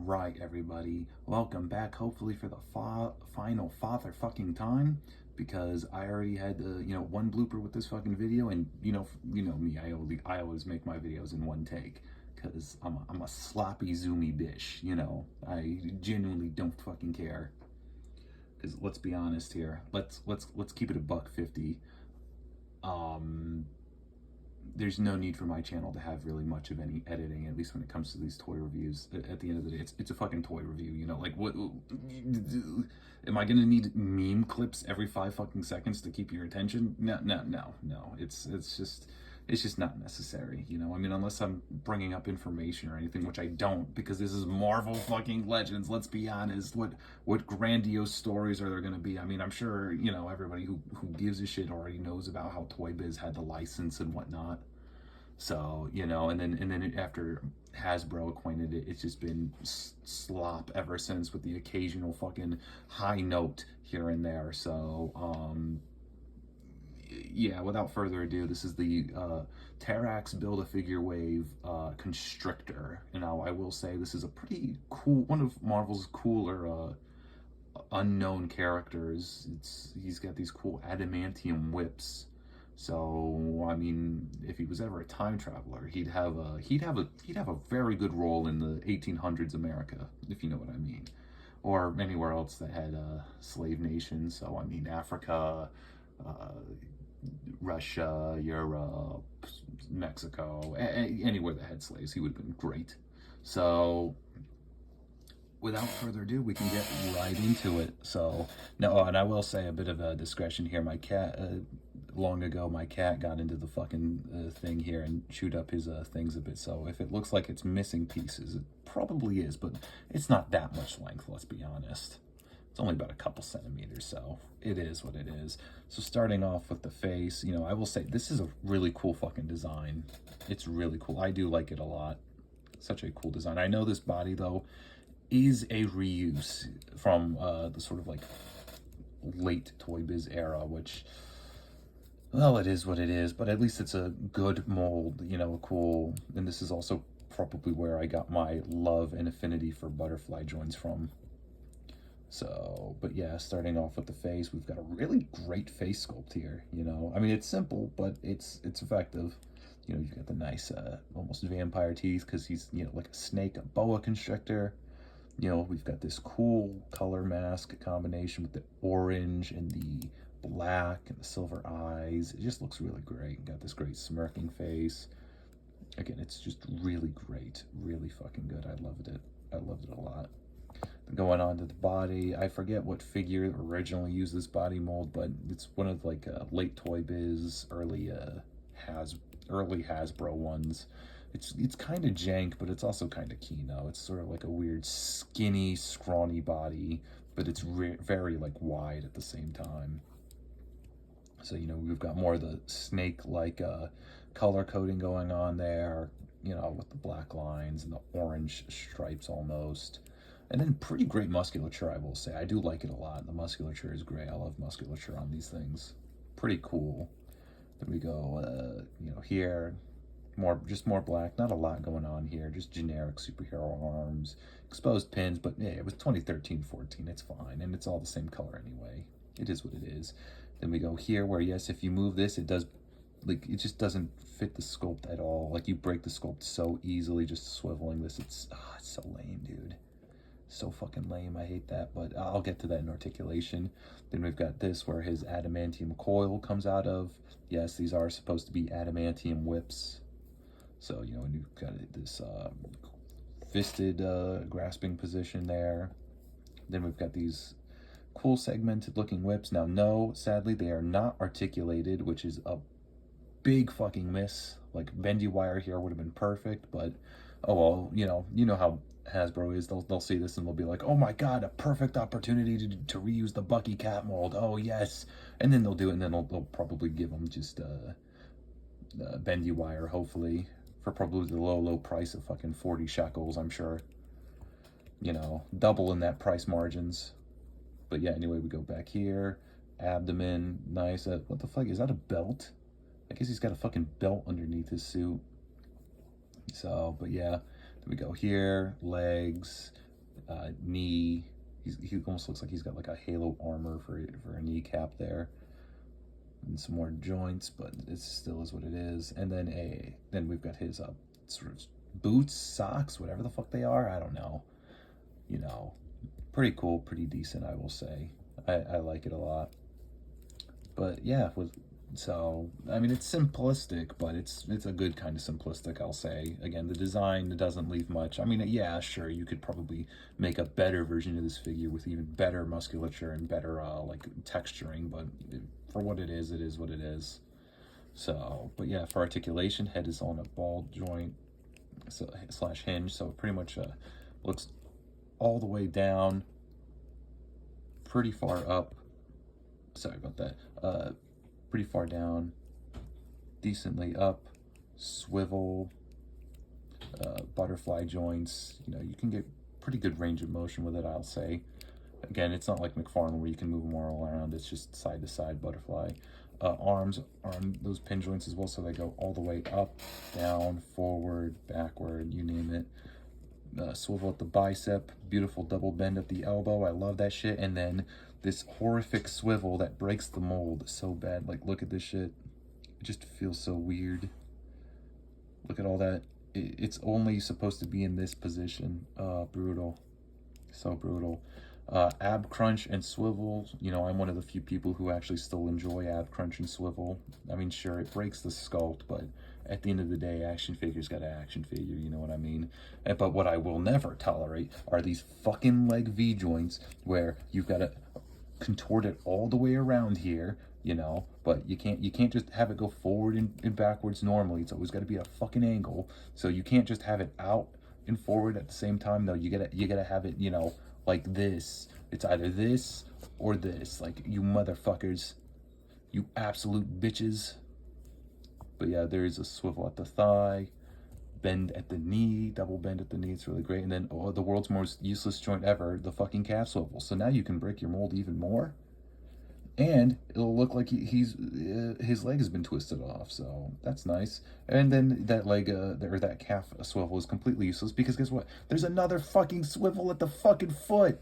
Alright, everybody, welcome back, hopefully for the final father fucking time, because I already had the, one blooper with this fucking video, and you know me, I always make my videos in one take, because I'm a sloppy, zoomy bitch, I genuinely don't fucking care, because let's be honest here, let's keep it a $1.50. There's no need for my channel to have really much of any editing, at least when it comes to these toy reviews. At the end of the day, it's a fucking toy review, like what am I gonna need meme clips every 5 fucking seconds to keep your attention? No, it's just not necessary, I mean, unless I'm bringing up information or anything, which I don't, because this is Marvel fucking Legends. Let's be honest, what grandiose stories are there going to be? I mean, I'm sure, everybody who gives a shit already knows about how Toy Biz had the license and whatnot. So, and then after Hasbro acquainted it, it's just been slop ever since, with the occasional fucking high note here and there. So, yeah, without further ado, this is the terrax Build-A-Figure Wave Constrictor. And now I will say this is a pretty cool, one of Marvel's cooler unknown characters. He's got these cool adamantium whips. So I mean, if he was ever a time traveler, he'd have a very good role in the 1800s America, if you know what I mean, or anywhere else that had slave nations. So I mean, Africa, Russia, Europe, Mexico, anywhere that had slaves, he would have been great. So without further ado, we can get right into it. So now, and I will say a bit of a discretion here. My cat, long ago, my cat got into the fucking thing here and chewed up his things a bit. So if it looks like it's missing pieces, it probably is, but it's not that much length, let's be honest. It's only about a couple centimeters, so it is what it is. So starting off with the face, I will say this is a really cool fucking design. It's really cool. I do like it a lot. Such a cool design. I know this body, though, is a reuse from the sort of like late Toy Biz era, which, well, it is what it is, but at least it's a good mold, cool. And this is also probably where I got my love and affinity for butterfly joints from. So, but yeah, starting off with the face, we've got a really great face sculpt here, I mean, it's simple, but it's effective. You've got the nice, almost vampire teeth, because he's, like a snake, a boa constrictor. We've got this cool color mask combination with the orange and the black and the silver eyes. It just looks really great. Got this great smirking face. Again, it's just really great, really fucking good. I loved it a lot. Going on to the body, I forget what figure originally used this body mold, but it's one of like late Toy Biz, early Hasbro ones. It's kind of jank, but it's also kind of Kino. It's sort of like a weird skinny, scrawny body, but it's very like wide at the same time. So we've got more of the snake-like color coding going on there, with the black lines and the orange stripes almost. And then pretty great musculature, I will say. I do like it a lot. The musculature is great. I love musculature on these things. Pretty cool. Then we go, here, just more black. Not a lot going on here. Just generic superhero arms. Exposed pins, but yeah, it was 2013-14. It's fine. And it's all the same color anyway. It is what it is. Then we go here where, yes, if you move this, it does, like, it just doesn't fit the sculpt at all. Like, you break the sculpt so easily just swiveling this. It's so lame, dude. So fucking lame. I hate that, but I'll get to that in articulation. Then we've got this where his adamantium coil comes out of. Yes, these are supposed to be adamantium whips. So, and you've got this fisted grasping position there. Then we've got these cool segmented looking whips. Now, no, sadly, they are not articulated, which is a big fucking miss. Like, bendy wire here would have been perfect, but oh well, you know how Hasbro is. They'll see this and they'll be like, oh my god, a perfect opportunity to reuse the Bucky cat mold. Oh yes. And then they'll do it, and then they'll probably give them just bendy wire, hopefully, for probably the low price of fucking 40 shekels, I'm sure. Double in that price margins. But yeah, anyway, we go back here. Abdomen, nice. What the fuck, is that a belt? I guess he's got a fucking belt underneath his suit. So, but yeah, then we go here, legs, knee. He almost looks like he's got like a halo armor for a kneecap there, and some more joints, but it still is what it is. And then we've got his sort of boots, socks, whatever the fuck they are. I don't know. You know, pretty cool, pretty decent, I will say. I like it a lot. But yeah, so I mean, it's simplistic, but it's a good kind of simplistic, I'll say. Again, the design doesn't leave much. I mean, yeah, sure, you could probably make a better version of this figure with even better musculature and better like texturing, but for what it is what it is. So, but yeah, for articulation, head is on a ball joint slash hinge, so it pretty much looks all the way down, pretty far up. Sorry about that. Pretty far down, decently up, swivel, butterfly joints. You know, you can get pretty good range of motion with it, I'll say. Again, it's not like McFarlane where you can move them all around. It's just side to side butterfly. Arms are on those pin joints as well, so they go all the way up, down, forward, backward, you name it. Swivel at the bicep, beautiful double bend at the elbow. I love that shit. And then this horrific swivel that breaks the mold so bad. Like, look at this shit. It just feels so weird. Look at all that. It's only supposed to be in this position. Brutal. So brutal. Ab crunch and swivel. You know, I'm one of the few people who actually still enjoy ab crunch and swivel. I mean, sure, it breaks the sculpt, but at the end of the day, action figure's got an action figure, you know what I mean? But what I will never tolerate are these fucking leg V joints where you've got to contort it all the way around here, you know, but you can't just have it go forward and backwards normally. It's always got to be a fucking angle. So you can't just have it out and forward at the same time. No, you gotta have it, you know, like this. It's either this or this. Like, you motherfuckers, you absolute bitches. But yeah, there is a swivel at the thigh, bend at the knee, double bend at the knee. It's really great. And then the world's most useless joint ever, the fucking calf swivel. So now you can break your mold even more, and it'll look like his leg has been twisted off. So that's nice. And then that leg or that calf swivel is completely useless because guess what? There's another fucking swivel at the fucking foot.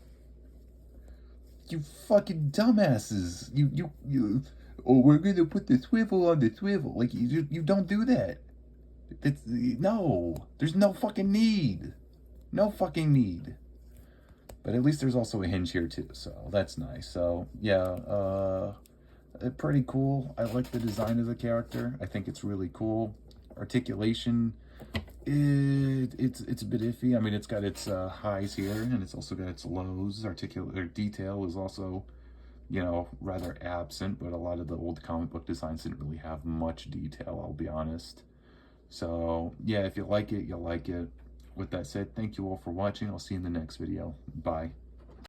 You fucking dumbasses. You. Oh, we're gonna put the swivel on the swivel. Like, you don't do that. No, there's no fucking need. No fucking need. But at least there's also a hinge here too, so that's nice. So yeah, pretty cool. I like the design of the character. I think it's really cool. Articulation, it's a bit iffy. I mean, it's got its highs here, and it's also got its lows. Detail is also, you know, rather absent, but a lot of the old comic book designs didn't really have much detail, I'll be honest. So yeah, if you like it, you'll like it. With that said, thank you all for watching. I'll see you in the next video. Bye.